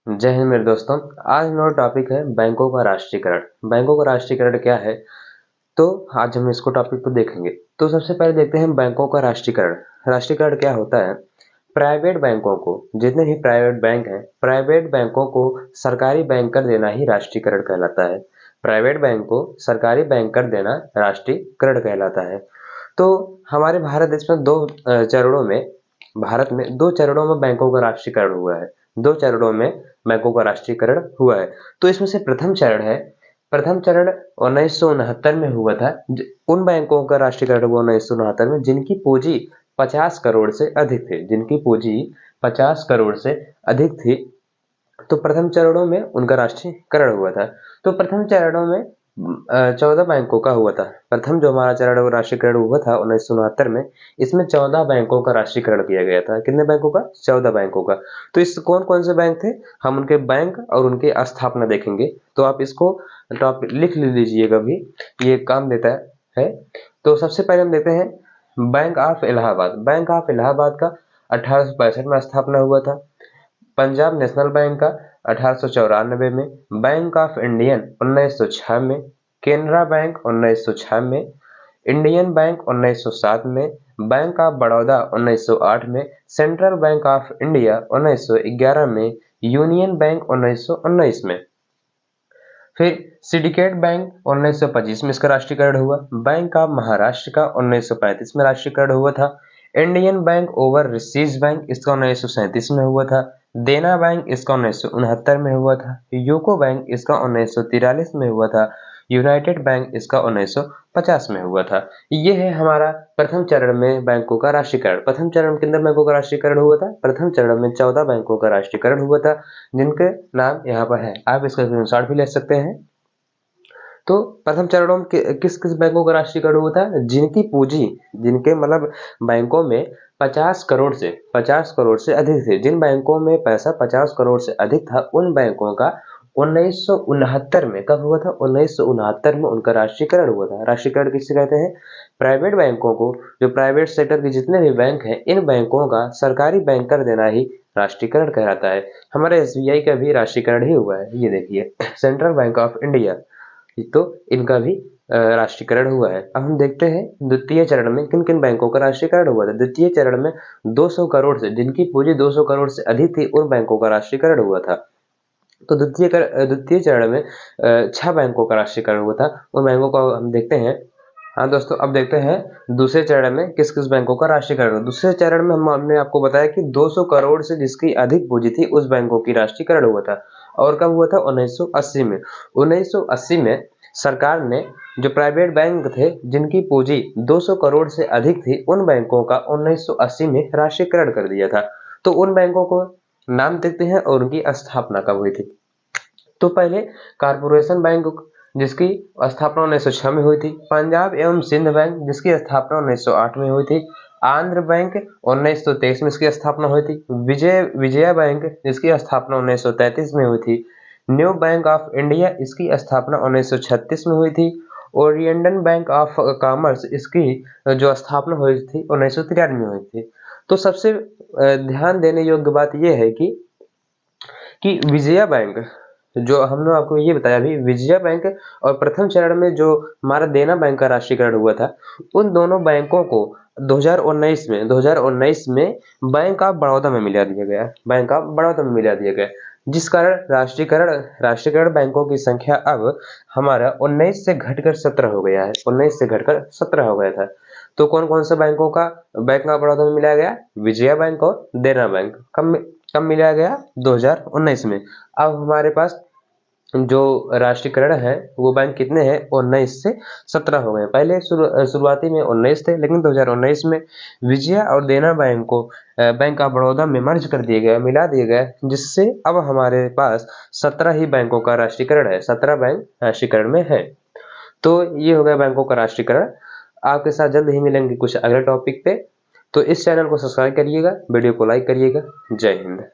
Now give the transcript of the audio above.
जय हिंद मेरे दोस्तों। आज हमारा टॉपिक है बैंकों का राष्ट्रीयकरण। बैंकों का राष्ट्रीयकरण क्या है, तो आज हम इसको टॉपिक को देखेंगे। तो सबसे पहले देखते हैं बैंकों का राष्ट्रीयकरण। राष्ट्रीयकरण क्या होता है? प्राइवेट बैंकों को, जितने भी प्राइवेट बैंक हैं, प्राइवेट बैंकों को सरकारी बैंक कर देना ही राष्ट्रीयकरण कहलाता है। प्राइवेट बैंक को सरकारी बैंक कर देना राष्ट्रीयकरण कहलाता है। तो हमारे भारत देश में भारत में दो चरणों में बैंकों का राष्ट्रीयकरण हुआ है। दो चरणों में बैंकों का राष्ट्रीयकरण हुआ है। तो इसमें से प्रथम चरण 1969 में हुआ था। उन बैंकों का राष्ट्रीयकरण हुआ 1969 में जिनकी पूंजी 50 करोड़ से अधिक थी, जिनकी पूंजी 50 करोड़ से अधिक थी। तो प्रथम चरणों में उनका राष्ट्रीयकरण हुआ था। तो प्रथम चरणों में 14 बैंकों का हुआ था। प्रथम जो हमारा चरण वो राष्ट्रीयकरण हुआ था 1969 में, इसमें 14 बैंकों का राष्ट्रीयकरण किया गया था। कितने बैंकों का? 14 बैंकों का। तो इस कौन कौन से बैंक थे, हम उनके बैंक और उनके स्थापना देखेंगे। तो आप इसको टॉपिक लिख लीजिएगा भी, ये काम देता है। तो सबसे पहले हम देखते हैं bank of Allahabad. Bank of Allahabad का 1865 में स्थापना हुआ था। पंजाब नेशनल बैंक का 1894 में, बैंक ऑफ इंडियन 1906 में, केनरा बैंक 1906 में, इंडियन बैंक 1907 में, बैंक ऑफ बड़ौदा 1908 में, सेंट्रल बैंक ऑफ इंडिया 1911 में, यूनियन बैंक 1919 में। फिर सिंडिकेट बैंक 1925 में इसका राष्ट्रीयकरण हुआ। बैंक ऑफ महाराष्ट्र का 1935 में राष्ट्रीयकरण हुआ था। इंडियन बैंक ओवरसीज बैंक इसका 1937 में हुआ था। देना बैंक इसका 1969 में हुआ था। यूको बैंक इसका 1943 में हुआ था। यूनाइटेड बैंक इसका 1950 में हुआ था। ये है हमारा प्रथम चरण में बैंकों का राष्ट्रीयकरण। प्रथम चरण के अंदर बैंकों का राष्ट्रीयकरण हुआ था। प्रथम चरण में 14 बैंकों का राष्ट्रीयकरण हुआ था, जिनके नाम यहाँ पर है, आप इसका स्क्रीनशॉट भी ले सकते हैं। तो प्रथम चरणों में किस किस बैंकों का राष्ट्रीयकरण हुआ था? जिनकी पूंजी, जिनके मतलब बैंकों में 50 करोड़ से अधिक थे, जिन बैंकों में पैसा 50 करोड़ से अधिक था, उन बैंकों का 1969 में, कब हुआ था? 1969 में उनका राष्ट्रीयकरण हुआ था। राष्ट्रीयकरण किससे कहते हैं? प्राइवेट बैंकों को, जो प्राइवेट सेक्टर के जितने भी बैंक हैं, इन बैंकों का सरकारी बैंक कर देना ही राष्ट्रीयकरण कहलाता है। हमारे SBI का भी राष्ट्रीयकरण ही हुआ है। ये देखिए, सेंट्रल बैंक ऑफ इंडिया, तो इनका भी राष्ट्रीयकरण हुआ है। अब हम देखते हैं द्वितीय चरण में किन किन बैंकों का राष्ट्रीयकरण हुआ था। द्वितीय चरण में 200 करोड़ से, जिनकी पूंजी 200 करोड़ से अधिक थी, उन बैंकों का राष्ट्रीयकरण हुआ था। तो द्वितीय चरण में 6 बैंकों का राष्ट्रीयकरण हुआ था। उन बैंकों को हम देखते हैं। हाँ दोस्तों, अब देखते हैं दूसरे चरण में किस किस बैंकों का राष्ट्रीयकरण हुआ। दूसरे चरण में हमने आपको बताया कि 200 करोड़ से जिसकी अधिक पूंजी थी, उस बैंकों की राष्ट्रीयकरण हुआ था। और कब हुआ था? 1980 में। 1980 में सरकार ने जो प्राइवेट बैंक थे, जिनकी पूंजी 200 करोड़ से अधिक थी, उन बैंकों का 1980 में राष्ट्रीयकरण कर दिया था। तो उन बैंकों को नाम देखते हैं और उनकी स्थापना कब हुई थी। तो पहले कारपोरेशन बैंक, जिसकी स्थापना 1906 में हुई थी। पंजाब एवं सिंध बैंक, जिसकी स्थापना 1908 में हुई थी। आंध्र बैंक 1923 में इसकी स्थापना हुई थी। विजया बैंक, जिसकी स्थापना 1933 में हुई थी। न्यू बैंक ऑफ इंडिया, इसकी स्थापना 1936 में हुई थी। ओरिएंटल बैंक ऑफ कॉमर्स, इसकी जो स्थापना हुई थी 1993 में हुई थी। तो सबसे ध्यान देने योग्य बात यह है कि विजया बैंक, जो हमने आपको ये बताया भी, विजया बैंक और प्रथम चरण में जो हमारा देना बैंक का राष्ट्रीयकरण हुआ था, उन दोनों बैंकों को 2019 में बैंक ऑफ बड़ौदा में मिला दिया गया। बैंक ऑफ बड़ौदा में मिला दिया गया, जिस कारण राष्ट्रीयकरण बैंकों की संख्या अब हमारा 19 से घटकर 17 हो गया है। 19 से घटकर 17 हो गया था। तो कौन कौन से बैंकों का बैंक ऑफ बड़ौदा में मिलाया गया? विजया बैंक और देना बैंक। कब मिलाया गया? 2019 में। अब हमारे पास जो राष्ट्रीयकरण है वो बैंक कितने हैं? 19 से 17 हो गए। पहले शुरुआती में 19 थे, लेकिन 2019 में विजया और देना बैंक को बैंक ऑफ बड़ौदा में मर्ज कर दिया गया, मिला दिया गया, जिससे अब हमारे पास 17 ही बैंकों का राष्ट्रीयकरण है। 17 बैंक राष्ट्रीयकरण में है। तो ये हो गया बैंकों का राष्ट्रीयकरण। आपके साथ जल्द ही मिलेंगे कुछ अगले टॉपिक पे। तो इस चैनल को सब्सक्राइब करिएगा, वीडियो को लाइक करिएगा। जय हिंद।